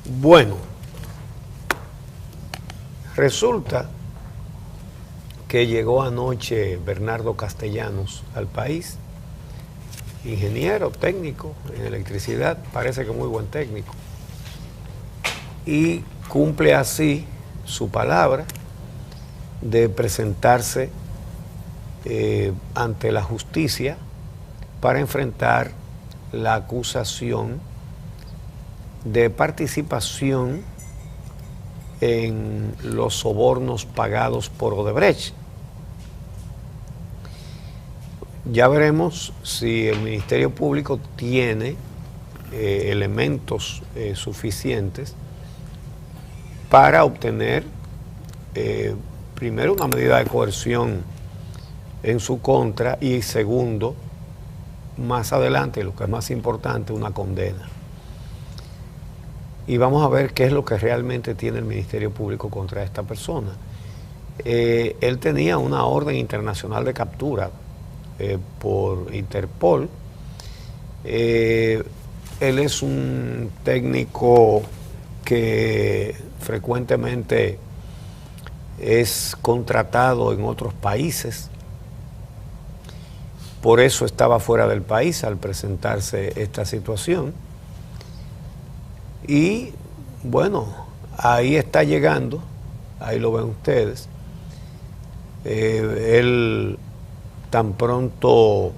Bueno, resulta que llegó anoche Bernardo Castellanos al país, ingeniero técnico en electricidad, parece que muy buen técnico, y cumple así su palabra de presentarse ante la justicia para enfrentar la acusación de participación en los sobornos pagados por Odebrecht. Ya veremos si el Ministerio Público tiene elementos suficientes para obtener primero una medida de coerción en su contra y segundo, más adelante, lo que es más importante, una condena. Y vamos a ver qué es lo que realmente tiene el Ministerio Público contra esta persona. Él tenía una orden internacional de captura por Interpol. Él es un técnico que frecuentemente es contratado en otros países. Por eso estaba fuera del país al presentarse esta situación. Y bueno, ahí está llegando, ahí lo ven ustedes. Él tan pronto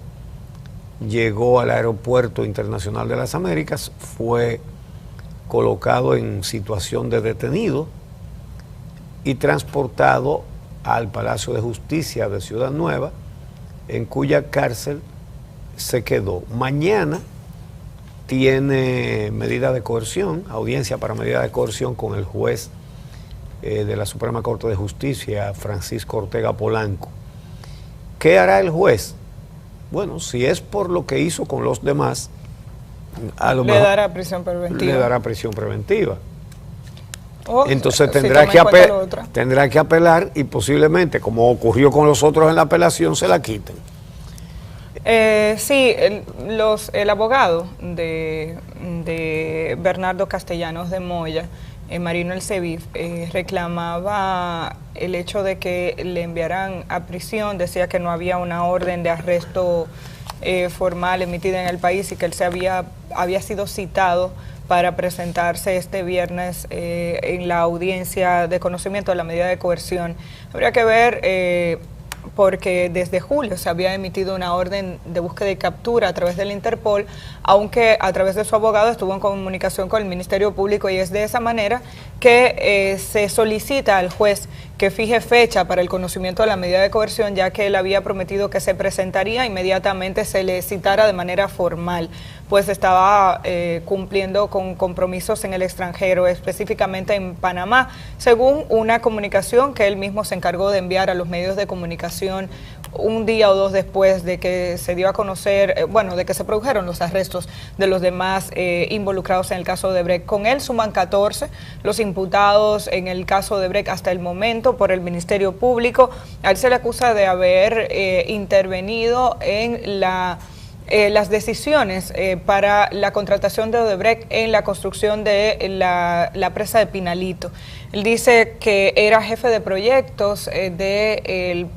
llegó al Aeropuerto Internacional de las Américas, fue colocado en situación de detenido y transportado al Palacio de Justicia de Ciudad Nueva, en cuya cárcel se quedó. Mañana tiene medida de coerción, audiencia para medida de coerción con el juez de la Suprema Corte de Justicia, Francisco Ortega Polanco. ¿Qué hará el juez? Bueno, si es por lo que hizo con los demás, a lo mejor le dará prisión preventiva. Le dará prisión preventiva. si Entonces tendrá que apelar y posiblemente, como ocurrió con los otros en la apelación, se la quiten. Sí, el abogado de Bernardo Castellanos de Moya, Marino El Sevif, reclamaba el hecho de que le enviaran a prisión, decía que no había una orden de arresto formal emitida en el país y que él había sido citado para presentarse este viernes en la audiencia de conocimiento de la medida de coerción. Habría que ver, porque desde julio se había emitido una orden de búsqueda y captura a través del Interpol, aunque a través de su abogado estuvo en comunicación con el Ministerio Público, y es de esa manera que se solicita al juez que fije fecha para el conocimiento de la medida de coerción, ya que él había prometido que se presentaría inmediatamente se le citara de manera formal, pues estaba cumpliendo con compromisos en el extranjero, específicamente en Panamá, según una comunicación que él mismo se encargó de enviar a los medios de comunicación un día o dos después de que se dio a conocer, de que se produjeron los arrestos de los demás involucrados en el caso de Odebrecht. Con él suman 14 los imputados en el caso de Odebrecht hasta el momento por el Ministerio Público. A él se le acusa de haber intervenido en las decisiones para la contratación de Odebrecht en la construcción de la presa de Pinalito. Él dice que era jefe de proyectos de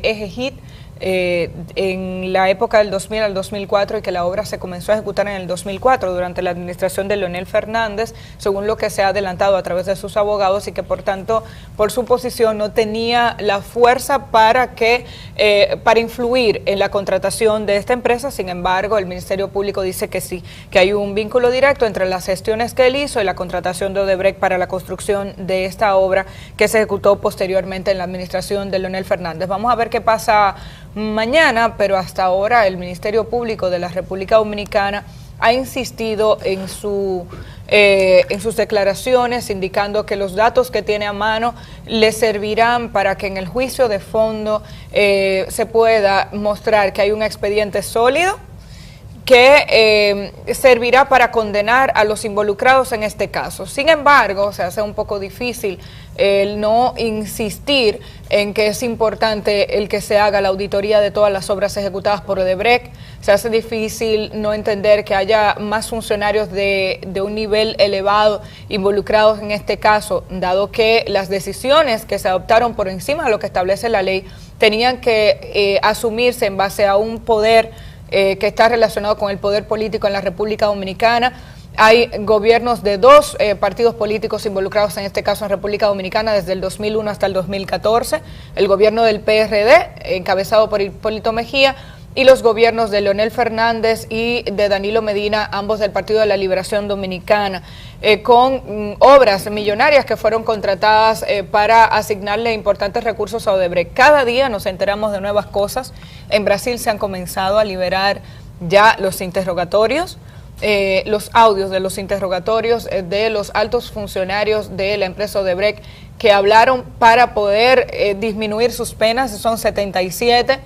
Ejejit en la época del 2000 al 2004 y que la obra se comenzó a ejecutar en el 2004 durante la administración de Leonel Fernández, según lo que se ha adelantado a través de sus abogados, y que por tanto, por su posición, no tenía la fuerza para influir en la contratación de esta empresa. Sin embargo, el Ministerio Público dice que sí, que hay un vínculo directo entre las gestiones que él hizo y la contratación de Odebrecht para la construcción de esta obra que se ejecutó posteriormente en la administración de Leonel Fernández. Vamos a ver qué pasa mañana, pero hasta ahora el Ministerio Público de la República Dominicana ha insistido en sus declaraciones, indicando que los datos que tiene a mano le servirán para que en el juicio de fondo se pueda mostrar que hay un expediente sólido que servirá para condenar a los involucrados en este caso. Sin embargo, se hace un poco difícil el no insistir en que es importante el que se haga la auditoría de todas las obras ejecutadas por Odebrecht. se hace difícil no entender que haya más funcionarios de un nivel elevado involucrados en este caso, dado que las decisiones que se adoptaron por encima de lo que establece la ley tenían que asumirse en base a un poder que está relacionado con el poder político en la República Dominicana. Hay gobiernos de dos partidos políticos involucrados en este caso en República Dominicana desde el 2001 hasta el 2014, el gobierno del PRD, encabezado por Hipólito Mejía, y los gobiernos de Leonel Fernández y de Danilo Medina, ambos del Partido de la Liberación Dominicana, con obras millonarias que fueron contratadas para asignarle importantes recursos a Odebrecht. Cada día nos enteramos de nuevas cosas. En Brasil se han comenzado a liberar ya los interrogatorios, los audios de los interrogatorios de los altos funcionarios de la empresa Odebrecht que hablaron para poder disminuir sus penas, son 77,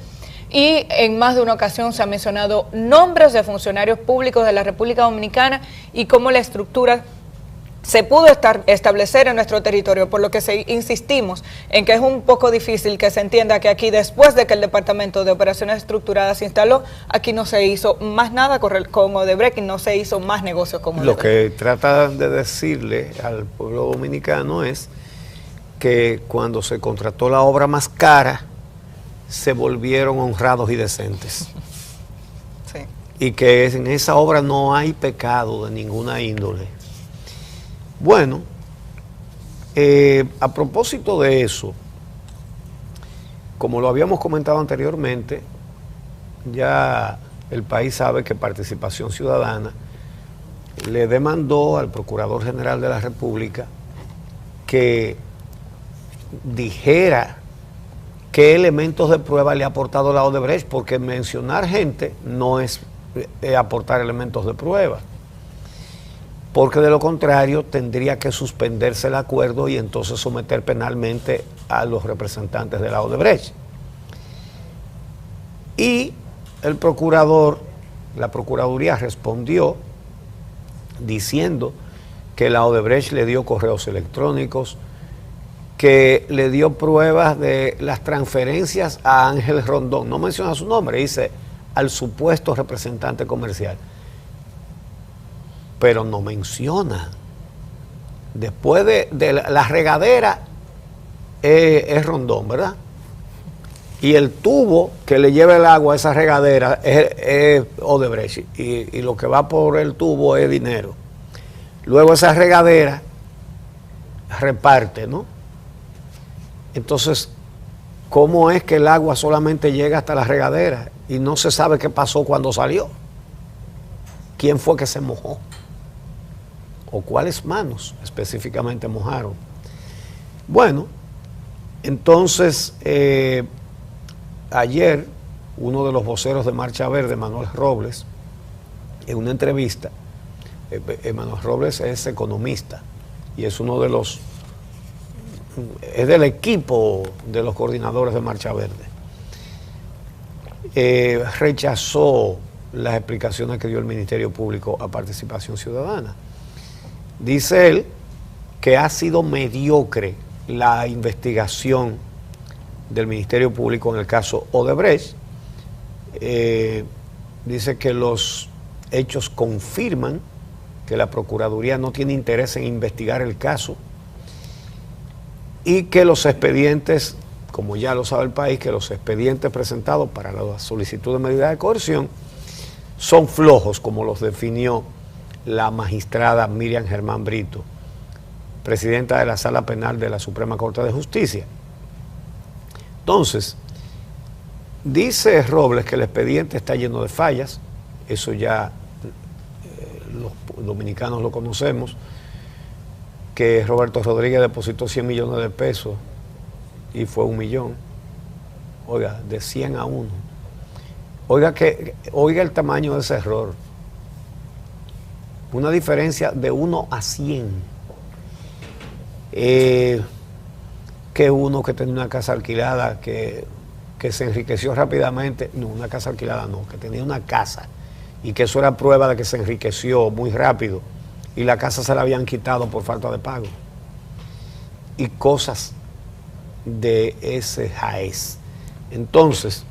y en más de una ocasión se han mencionado nombres de funcionarios públicos de la República Dominicana y cómo la estructura se pudo establecer en nuestro territorio, por lo que insistimos en que es un poco difícil que se entienda que aquí, después de que el Departamento de Operaciones Estructuradas se instaló, aquí no se hizo más nada con Odebrecht y no se hizo más negocios con Odebrecht. Lo que trata de decirle al pueblo dominicano es que cuando se contrató la obra más cara, se volvieron honrados y decentes. Sí. Y que en esa obra no hay pecado de ninguna índole. Bueno, a propósito de eso, como lo habíamos comentado anteriormente, ya el país sabe que Participación Ciudadana le demandó al Procurador General de la República que dijera qué elementos de prueba le ha aportado la Odebrecht, porque mencionar gente no es aportar elementos de prueba, porque de lo contrario tendría que suspenderse el acuerdo y entonces someter penalmente a los representantes de la Odebrecht. Y el procurador, la Procuraduría respondió diciendo que la Odebrecht le dio correos electrónicos, que le dio pruebas de las transferencias a Ángel Rondón. No menciona su nombre, dice al supuesto representante comercial. Pero no menciona. Después de la regadera es Rondón, ¿verdad? Y el tubo que le lleva el agua a esa regadera es Odebrecht. Y lo que va por el tubo es dinero. Luego esa regadera reparte, ¿no? Entonces, ¿cómo es que el agua solamente llega hasta la regadera y no se sabe qué pasó cuando salió? ¿Quién fue que se mojó? ¿O cuáles manos específicamente mojaron? Bueno, entonces, ayer, uno de los voceros de Marcha Verde, Manuel Robles, en una entrevista, Manuel Robles es economista y es uno de los, es del equipo de los coordinadores de Marcha Verde, rechazó las explicaciones que dio el Ministerio Público a Participación Ciudadana. Dice él que ha sido mediocre la investigación del Ministerio Público en el caso Odebrecht. Dice que los hechos confirman que la Procuraduría no tiene interés en investigar el caso y que los expedientes, como ya lo sabe el país, que los expedientes presentados para la solicitud de medida de coerción son flojos, como los definió la magistrada Miriam Germán Brito, presidenta de la Sala Penal de la Suprema Corte de Justicia. Entonces, dice Robles que el expediente está lleno de fallas, eso ya los dominicanos lo conocemos, que Roberto Rodríguez depositó 100 millones de pesos y fue 1 millón. Oiga, de 100 a 1. Oiga el tamaño de ese error. Una diferencia de 1 a 100. Que uno que tenía una casa alquilada que se enriqueció rápidamente, no, una casa alquilada no, que tenía una casa y que eso era prueba de que se enriqueció muy rápido y la casa se la habían quitado por falta de pago. Y cosas de ese jaez. Entonces,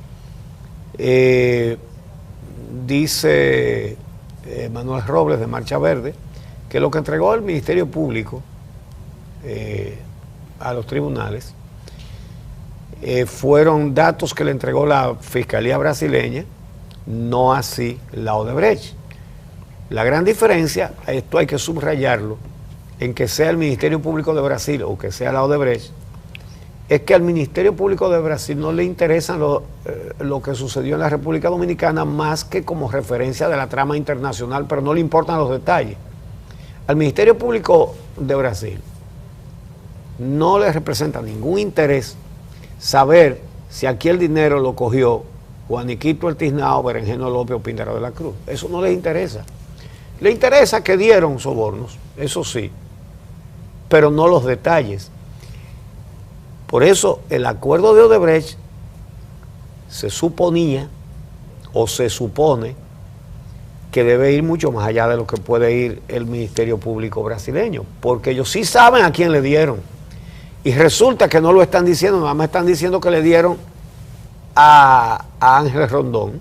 dice Manuel Robles de Marcha Verde, que lo que entregó el Ministerio Público a los tribunales fueron datos que le entregó la Fiscalía brasileña, no así la Odebrecht. La gran diferencia, esto hay que subrayarlo, en que sea el Ministerio Público de Brasil o que sea la Odebrecht, es que al Ministerio Público de Brasil no le interesa lo que sucedió en la República Dominicana más que como referencia de la trama internacional, pero no le importan los detalles. Al Ministerio Público de Brasil no le representa ningún interés saber si aquí el dinero lo cogió Juaniquito El Tiznado, Berenjeno López o Píndaro de la Cruz. Eso no les interesa. Le interesa que dieron sobornos, eso sí, pero no los detalles. Por eso el acuerdo de Odebrecht se suponía o se supone que debe ir mucho más allá de lo que puede ir el Ministerio Público brasileño, porque ellos sí saben a quién le dieron. Y resulta que no lo están diciendo, nada más están diciendo que le dieron a Ángel Rondón.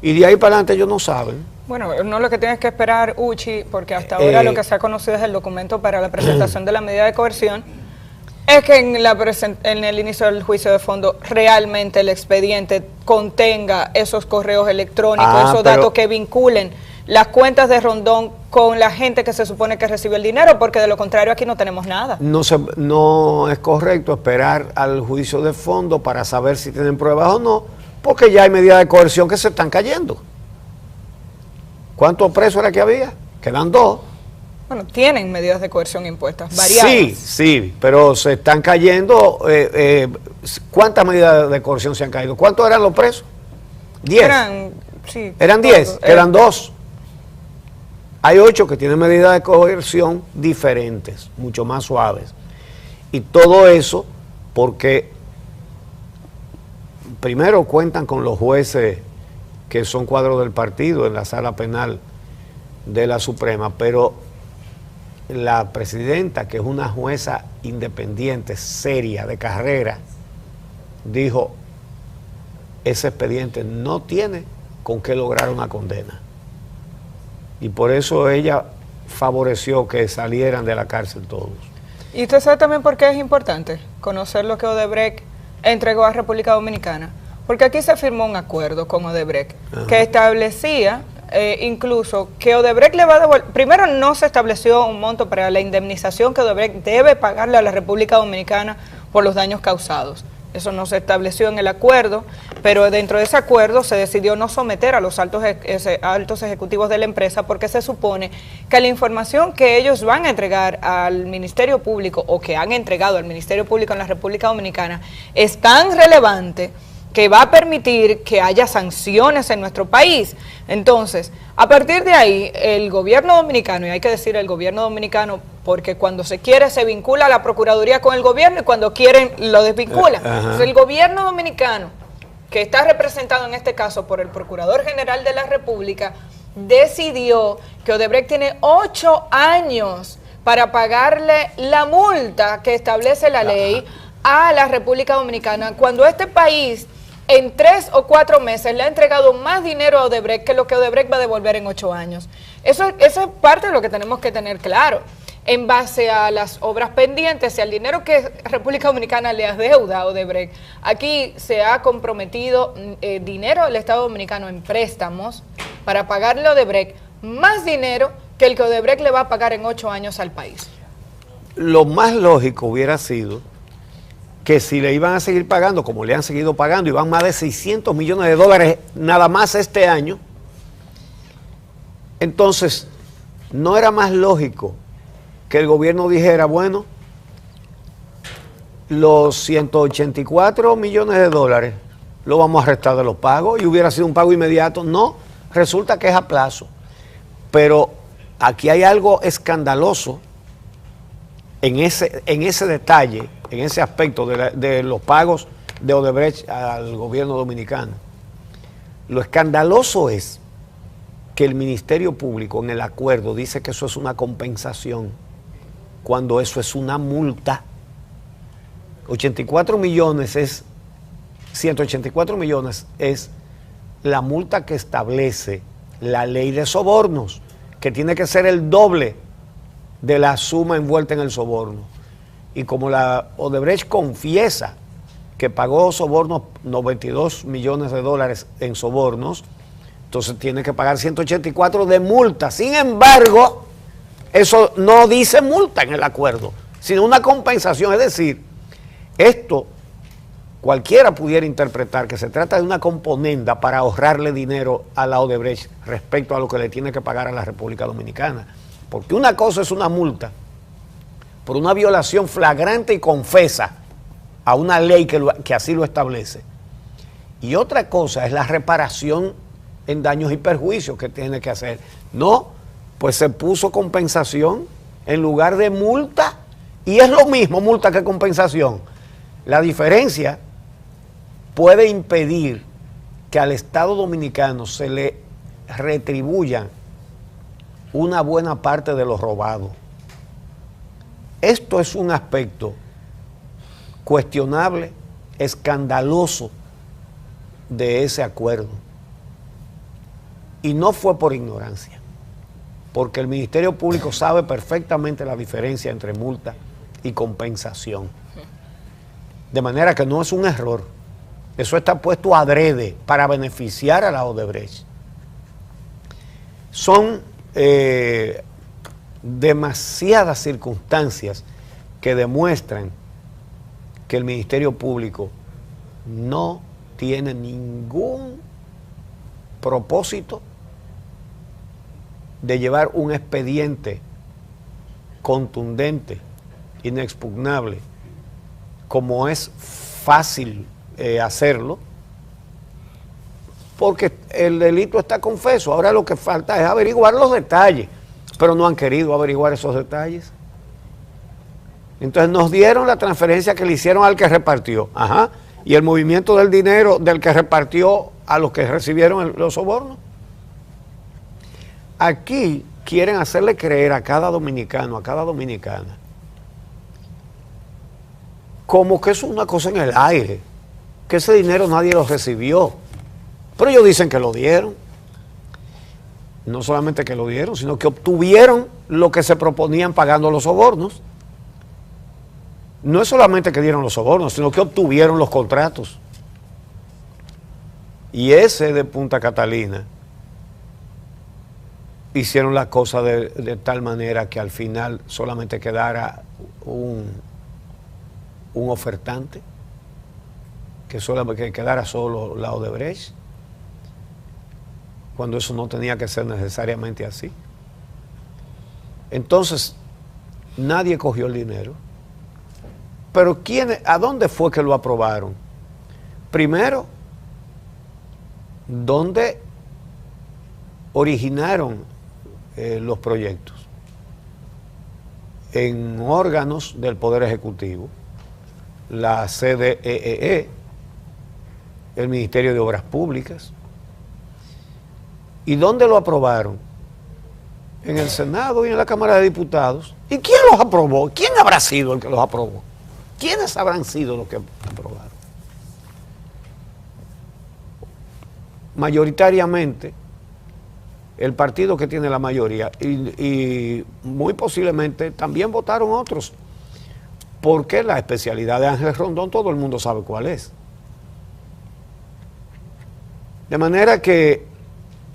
Y de ahí para adelante ellos no saben. Bueno, no, lo que tienes que esperar, Uchi, porque hasta ahora lo que se ha conocido es el documento para la presentación de la medida de coerción, es que en el inicio del juicio de fondo realmente el expediente contenga esos correos electrónicos, esos datos que vinculen las cuentas de Rondón con la gente que se supone que recibió el dinero, porque de lo contrario aquí no tenemos nada. No es correcto esperar al juicio de fondo para saber si tienen pruebas o no, porque ya hay medidas de coerción que se están cayendo. ¿Cuántos presos era que había? Quedan 2. Bueno, tienen medidas de coerción impuestas, variadas. Sí, pero se están cayendo. ¿Cuántas medidas de coerción se han caído? ¿Cuántos eran los presos? 10. Eran 10, quedan 2. Hay 8 que tienen medidas de coerción diferentes, mucho más suaves. Y todo eso porque primero cuentan con los jueces que son cuadros del partido en la sala penal de la Suprema, pero la presidenta, que es una jueza independiente, seria, de carrera, dijo, ese expediente no tiene con qué lograr una condena. Y por eso ella favoreció que salieran de la cárcel todos. ¿Y usted sabe también por qué es importante conocer lo que Odebrecht entregó a República Dominicana? Porque aquí se firmó un acuerdo con Odebrecht que establecía incluso que Odebrecht le va a devolver. Primero, no se estableció un monto para la indemnización que Odebrecht debe pagarle a la República Dominicana por los daños causados. Eso no se estableció en el acuerdo, pero dentro de ese acuerdo se decidió no someter a los altos ejecutivos de la empresa, porque se supone que la información que ellos van a entregar al Ministerio Público o que han entregado al Ministerio Público en la República Dominicana es tan relevante que va a permitir que haya sanciones en nuestro país. Entonces, a partir de ahí, el gobierno dominicano, y hay que decir el gobierno dominicano, porque cuando se quiere se vincula a la Procuraduría con el gobierno y cuando quieren lo desvinculan. Entonces, el gobierno dominicano, que está representado en este caso por el Procurador General de la República, decidió que Odebrecht tiene 8 años para pagarle la multa que establece la ley a la República Dominicana, cuando este país en 3 o 4 meses le ha entregado más dinero a Odebrecht que lo que Odebrecht va a devolver en 8 años. Eso es parte de lo que tenemos que tener claro. En base a las obras pendientes y al dinero que República Dominicana le adeuda a Odebrecht, aquí se ha comprometido dinero del Estado Dominicano en préstamos para pagarle a Odebrecht más dinero que el que Odebrecht le va a pagar en 8 años al país. Lo más lógico hubiera sido que si le iban a seguir pagando, como le han seguido pagando, y van más de 600 millones de dólares nada más este año, entonces no era más lógico que el gobierno dijera, bueno, los 184 millones de dólares lo vamos a restar de los pagos, y hubiera sido un pago inmediato. No, resulta que es a plazo. Pero aquí hay algo escandaloso en ese detalle, en ese aspecto de los pagos de Odebrecht al gobierno dominicano. Lo escandaloso es que el Ministerio Público en el acuerdo dice que eso es una compensación, cuando eso es una multa. 184 millones es la multa que establece la ley de sobornos, que tiene que ser el doble de la suma envuelta en el soborno. Y como la Odebrecht confiesa que pagó sobornos, 92 millones de dólares en sobornos, entonces tiene que pagar 184 de multa. Sin embargo, eso no dice multa en el acuerdo, sino una compensación. Es decir, esto cualquiera pudiera interpretar que se trata de una componenda para ahorrarle dinero a la Odebrecht respecto a lo que le tiene que pagar a la República Dominicana. Porque una cosa es una multa por una violación flagrante y confesa a una ley que así lo establece. Y otra cosa es la reparación en daños y perjuicios que tiene que hacer. No, pues se puso compensación en lugar de multa, y es lo mismo multa que compensación. La diferencia puede impedir que al Estado Dominicano se le retribuya una buena parte de lo robado. Esto es un aspecto cuestionable, escandaloso de ese acuerdo. Y no fue por ignorancia, porque el Ministerio Público sabe perfectamente la diferencia entre multa y compensación. De manera que no es un error. Eso está puesto adrede para beneficiar a la Odebrecht. Son demasiadas circunstancias que demuestran que el Ministerio Público no tiene ningún propósito de llevar un expediente contundente, inexpugnable, como es fácil hacerlo, porque el delito está confeso. Ahora lo que falta es averiguar los detalles, pero no han querido averiguar esos detalles. Entonces nos dieron la transferencia que le hicieron al que repartió, y el movimiento del dinero del que repartió a los que recibieron los sobornos. Aquí quieren hacerle creer a cada dominicano, a cada dominicana, como que eso es una cosa en el aire, que ese dinero nadie lo recibió. Pero ellos dicen que lo dieron. No solamente que lo dieron, sino que obtuvieron lo que se proponían pagando los sobornos. No es solamente que dieron los sobornos, sino que obtuvieron los contratos. Y ese de Punta Catalina hicieron la cosa de tal manera que al final solamente quedara un ofertante, que quedara solo la Odebrecht, cuando eso no tenía que ser necesariamente así. Entonces, nadie cogió el dinero. Pero ¿a dónde fue que lo aprobaron? Primero, ¿dónde originaron los proyectos? En órganos del Poder Ejecutivo, la CDEE, el Ministerio de Obras Públicas. ¿Y dónde lo aprobaron? En el Senado y en la Cámara de Diputados. ¿Y quién los aprobó? ¿Quién habrá sido el que los aprobó? ¿Quiénes habrán sido los que aprobaron? Mayoritariamente, el partido que tiene la mayoría, y muy posiblemente también votaron otros, porque la especialidad de Ángel Rondón todo el mundo sabe cuál es. De manera que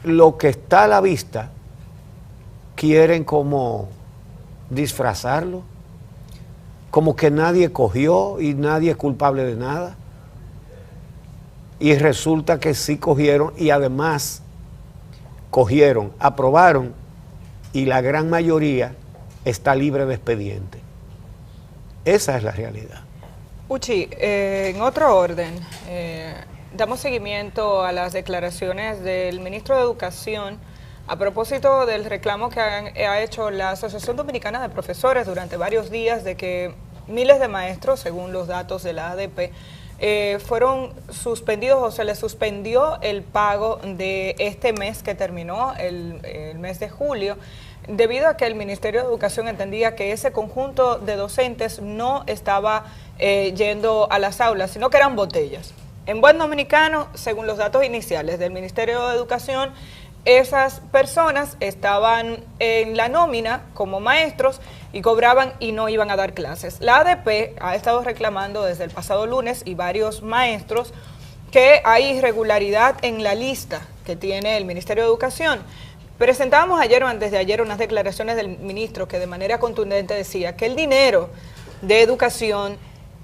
lo que está a la vista quieren como disfrazarlo, como que nadie cogió y nadie es culpable de nada. Y resulta que sí cogieron, y además cogieron, aprobaron, y la gran mayoría está libre de expediente. Esa es la realidad. Uchi, en otro orden, damos seguimiento a las declaraciones del ministro de Educación a propósito del reclamo que ha hecho la Asociación Dominicana de Profesores durante varios días de que miles de maestros, según los datos de la ADP, fueron suspendidos o se les suspendió el pago de este mes que terminó, el mes de julio, debido a que el Ministerio de Educación entendía que ese conjunto de docentes no estaba yendo a las aulas, sino que eran botellas. En buen dominicano, según los datos iniciales del Ministerio de Educación, esas personas estaban en la nómina como maestros y cobraban y no iban a dar clases. La ADP ha estado reclamando desde el pasado lunes y varios maestros que hay irregularidad en la lista que tiene el Ministerio de Educación. Presentábamos ayer o antes de ayer unas declaraciones del ministro que de manera contundente decía que el dinero de educación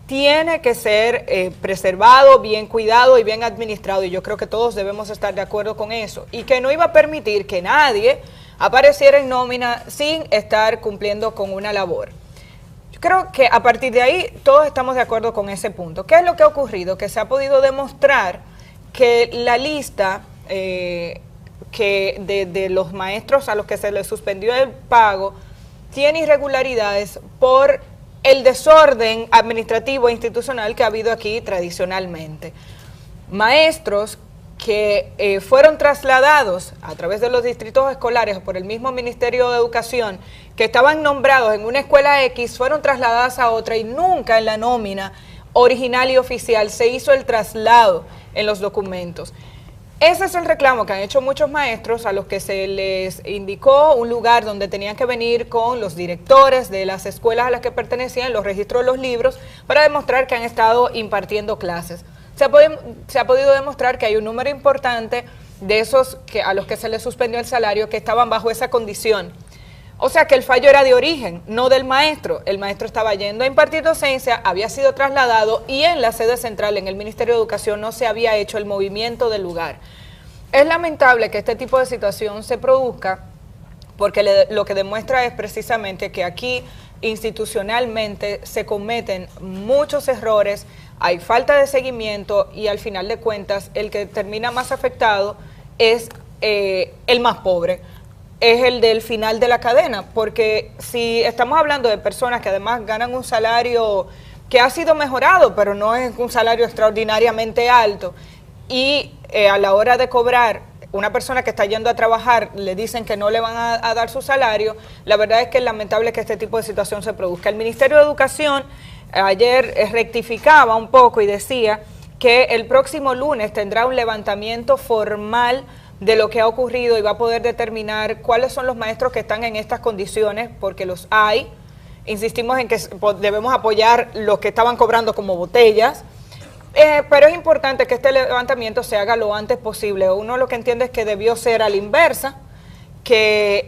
tiene que ser preservado, bien cuidado y bien administrado, y yo creo que todos debemos estar de acuerdo con eso, y que no iba a permitir que nadie apareciera en nómina sin estar cumpliendo con una labor. Yo creo que a partir de ahí todos estamos de acuerdo con ese punto. ¿Qué es lo que ha ocurrido? Que se ha podido demostrar que la lista de los maestros a los que se les suspendió el pago tiene irregularidades por el desorden administrativo e institucional que ha habido aquí tradicionalmente. Maestros que fueron trasladados a través de los distritos escolares por el mismo Ministerio de Educación, que estaban nombrados en una escuela X, fueron trasladadas a otra y nunca en la nómina original y oficial se hizo el traslado en los documentos. Ese es el reclamo que han hecho muchos maestros, a los que se les indicó un lugar donde tenían que venir con los directores de las escuelas a las que pertenecían, los registros de los libros, para demostrar que han estado impartiendo clases. Se ha podido demostrar que hay un número importante de esos a los que se les suspendió el salario que estaban bajo esa condición. O sea que el fallo era de origen, no del maestro. El maestro estaba yendo a impartir docencia, había sido trasladado y en la sede central, en el Ministerio de Educación, no se había hecho el movimiento del lugar. Es lamentable que este tipo de situación se produzca porque lo que demuestra es precisamente que aquí institucionalmente se cometen muchos errores, hay falta de seguimiento y al final de cuentas el que termina más afectado es el más pobre. Es el del final de la cadena, porque si estamos hablando de personas que además ganan un salario que ha sido mejorado, pero no es un salario extraordinariamente alto, y a la hora de cobrar, una persona que está yendo a trabajar le dicen que no le van a dar su salario, la verdad es que es lamentable que este tipo de situación se produzca. El Ministerio de Educación ayer rectificaba un poco y decía que el próximo lunes tendrá un levantamiento formal de lo que ha ocurrido y va a poder determinar cuáles son los maestros que están en estas condiciones, porque los hay. Insistimos en que debemos apoyar los que estaban cobrando como botellas, pero es importante que este levantamiento se haga lo antes posible. Uno lo que entiende es que debió ser a la inversa, que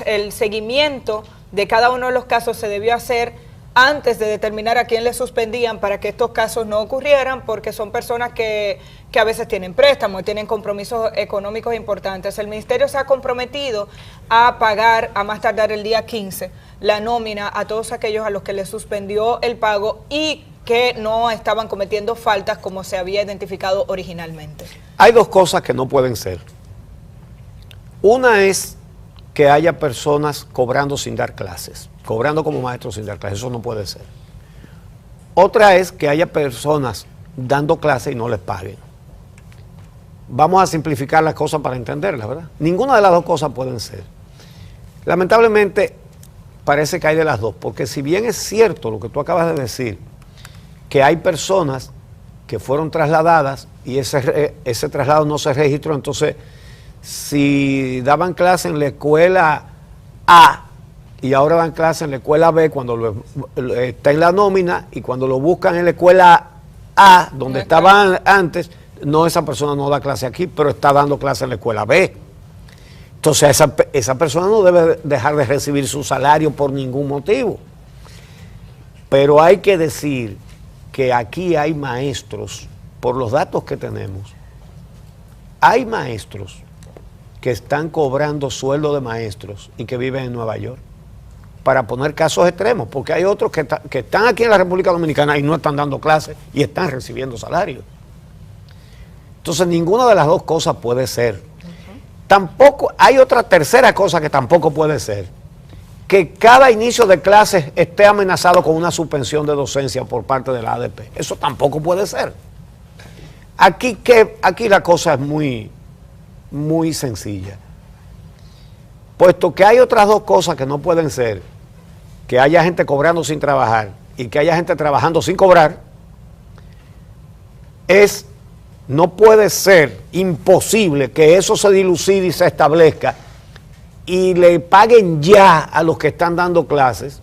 el seguimiento de cada uno de los casos se debió hacer antes de determinar a quién le suspendían para que estos casos no ocurrieran, porque son personas que a veces tienen préstamos, tienen compromisos económicos importantes. El Ministerio se ha comprometido a pagar a más tardar el día 15 la nómina a todos aquellos a los que les suspendió el pago y que no estaban cometiendo faltas como se había identificado originalmente. Hay dos cosas que no pueden ser. Una es que haya personas cobrando sin dar clases, cobrando como maestros sin dar clases, eso no puede ser. Otra es que haya personas dando clases y no les paguen. Vamos a simplificar las cosas para entenderlas, ¿verdad? Ninguna de las dos cosas pueden ser. Lamentablemente parece que hay de las dos, porque si bien es cierto lo que tú acabas de decir, que hay personas que fueron trasladadas y ese traslado no se registró, entonces si daban clase en la escuela A y ahora dan clase en la escuela B cuando está en la nómina, y cuando lo buscan en la escuela A, donde estaban antes, no, esa persona no da clase aquí, pero está dando clase en la escuela B. Entonces esa persona no debe dejar de recibir su salario por ningún motivo. Pero hay que decir que aquí hay maestros, por los datos que tenemos, hay maestros que están cobrando sueldo de maestros y que viven en Nueva York, para poner casos extremos, porque hay otros que están aquí en la República Dominicana y no están dando clases y están recibiendo salario. Entonces ninguna de las dos cosas puede ser. Tampoco, hay otra tercera cosa que tampoco puede ser, que cada inicio de clases esté amenazado con una suspensión de docencia por parte de la ADP. Eso tampoco puede ser. Aquí la cosa es muy sencilla. Puesto que hay otras dos cosas que no pueden ser, que haya gente cobrando sin trabajar y que haya gente trabajando sin cobrar, es No puede ser imposible que eso se dilucide y se establezca y le paguen ya a los que están dando clases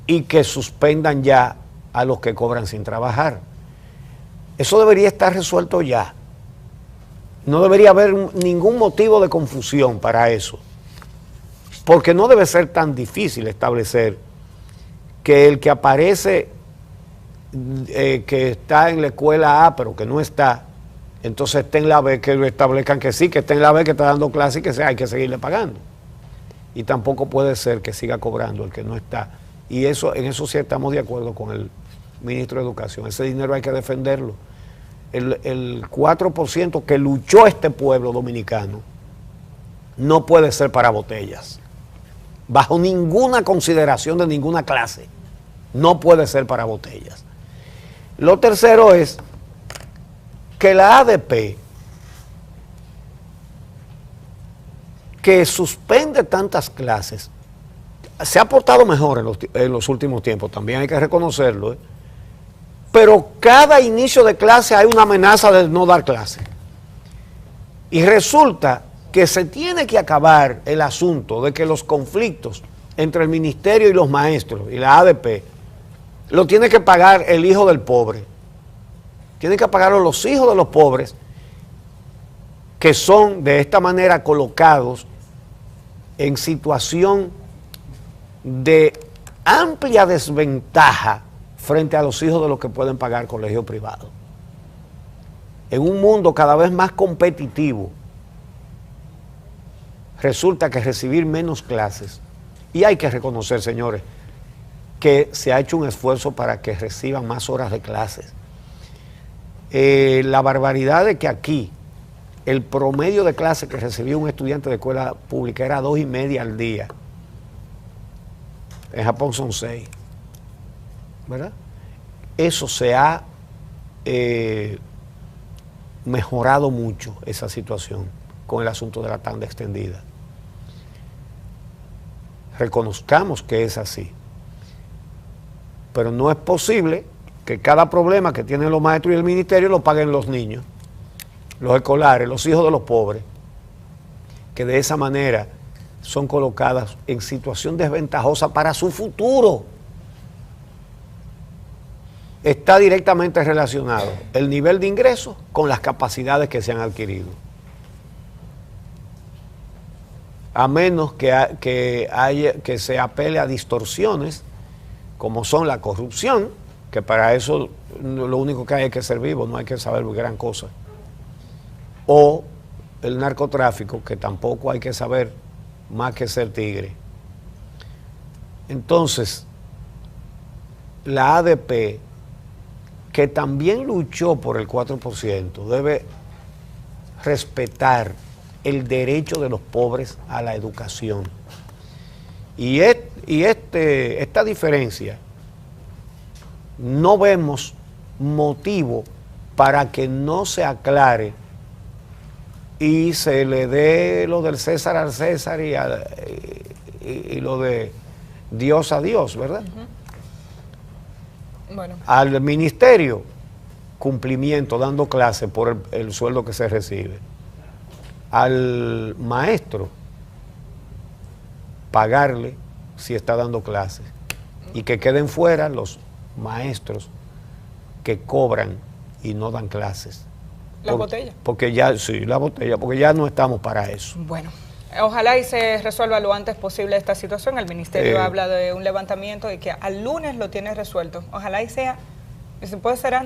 y que suspendan ya a los que cobran sin trabajar. Eso debería estar resuelto ya. No debería haber ningún motivo de confusión para eso. Porque no debe ser tan difícil establecer que el que aparece, que está en la escuela A, pero que no está, entonces está en la B, que lo establezcan que sí, que está en la B, que está dando clase y que hay que seguirle pagando. Y tampoco puede ser que siga cobrando el que no está. Y eso, en eso sí estamos de acuerdo con el ministro de Educación. Ese dinero hay que defenderlo. El 4% que luchó este pueblo dominicano no puede ser para botellas. Bajo ninguna consideración de ninguna clase. No puede ser para botellas. Lo tercero es que la ADP, que suspende tantas clases, se ha portado mejor en los últimos tiempos, también hay que reconocerlo, pero cada inicio de clase hay una amenaza de no dar clase. Y resulta que se tiene que acabar el asunto de que los conflictos entre el ministerio y los maestros y la ADP lo tiene que pagar el hijo del pobre. Tienen que pagarlo los hijos de los pobres que son de esta manera colocados en situación de amplia desventaja frente a los hijos de los que pueden pagar colegio privado. En un mundo cada vez más competitivo, resulta que recibir menos clases, y hay que reconocer, señores, que se ha hecho un esfuerzo para que reciban más horas de clases. La barbaridad de que aquí el promedio de clases que recibía un estudiante de escuela pública era 2,5 al día. En Japón son 6, ¿verdad? Eso se ha mejorado mucho, esa situación, con el asunto de la tanda extendida. Reconozcamos que es así. Pero no es posible que cada problema que tienen los maestros y el ministerio lo paguen los niños, los escolares, los hijos de los pobres, que de esa manera son colocadas en situación desventajosa para su futuro. Está directamente relacionado el nivel de ingresos con las capacidades que se han adquirido. A menos que se apele a distorsiones, como son la corrupción, que para eso lo único que hay es que ser vivo, no hay que saber gran cosa. O el narcotráfico, que tampoco hay que saber más que ser tigre. Entonces, la ADP, que también luchó por el 4%, debe respetar el derecho de los pobres a la educación. Y esta diferencia, no vemos motivo para que no se aclare y se le dé lo del César al César y lo de Dios a Dios, ¿verdad? Bueno. Al ministerio, cumplimiento, dando clase por el sueldo que se recibe. Al maestro, pagarle si está dando clases. Y que queden fuera los maestros que cobran y no dan clases. ¿La botella? Porque ya, sí, la botella, porque ya no estamos para eso. Bueno, ojalá y se resuelva lo antes posible esta situación. El ministerio habla de un levantamiento y que al lunes lo tiene resuelto. Ojalá y sea, y si puede ser antes.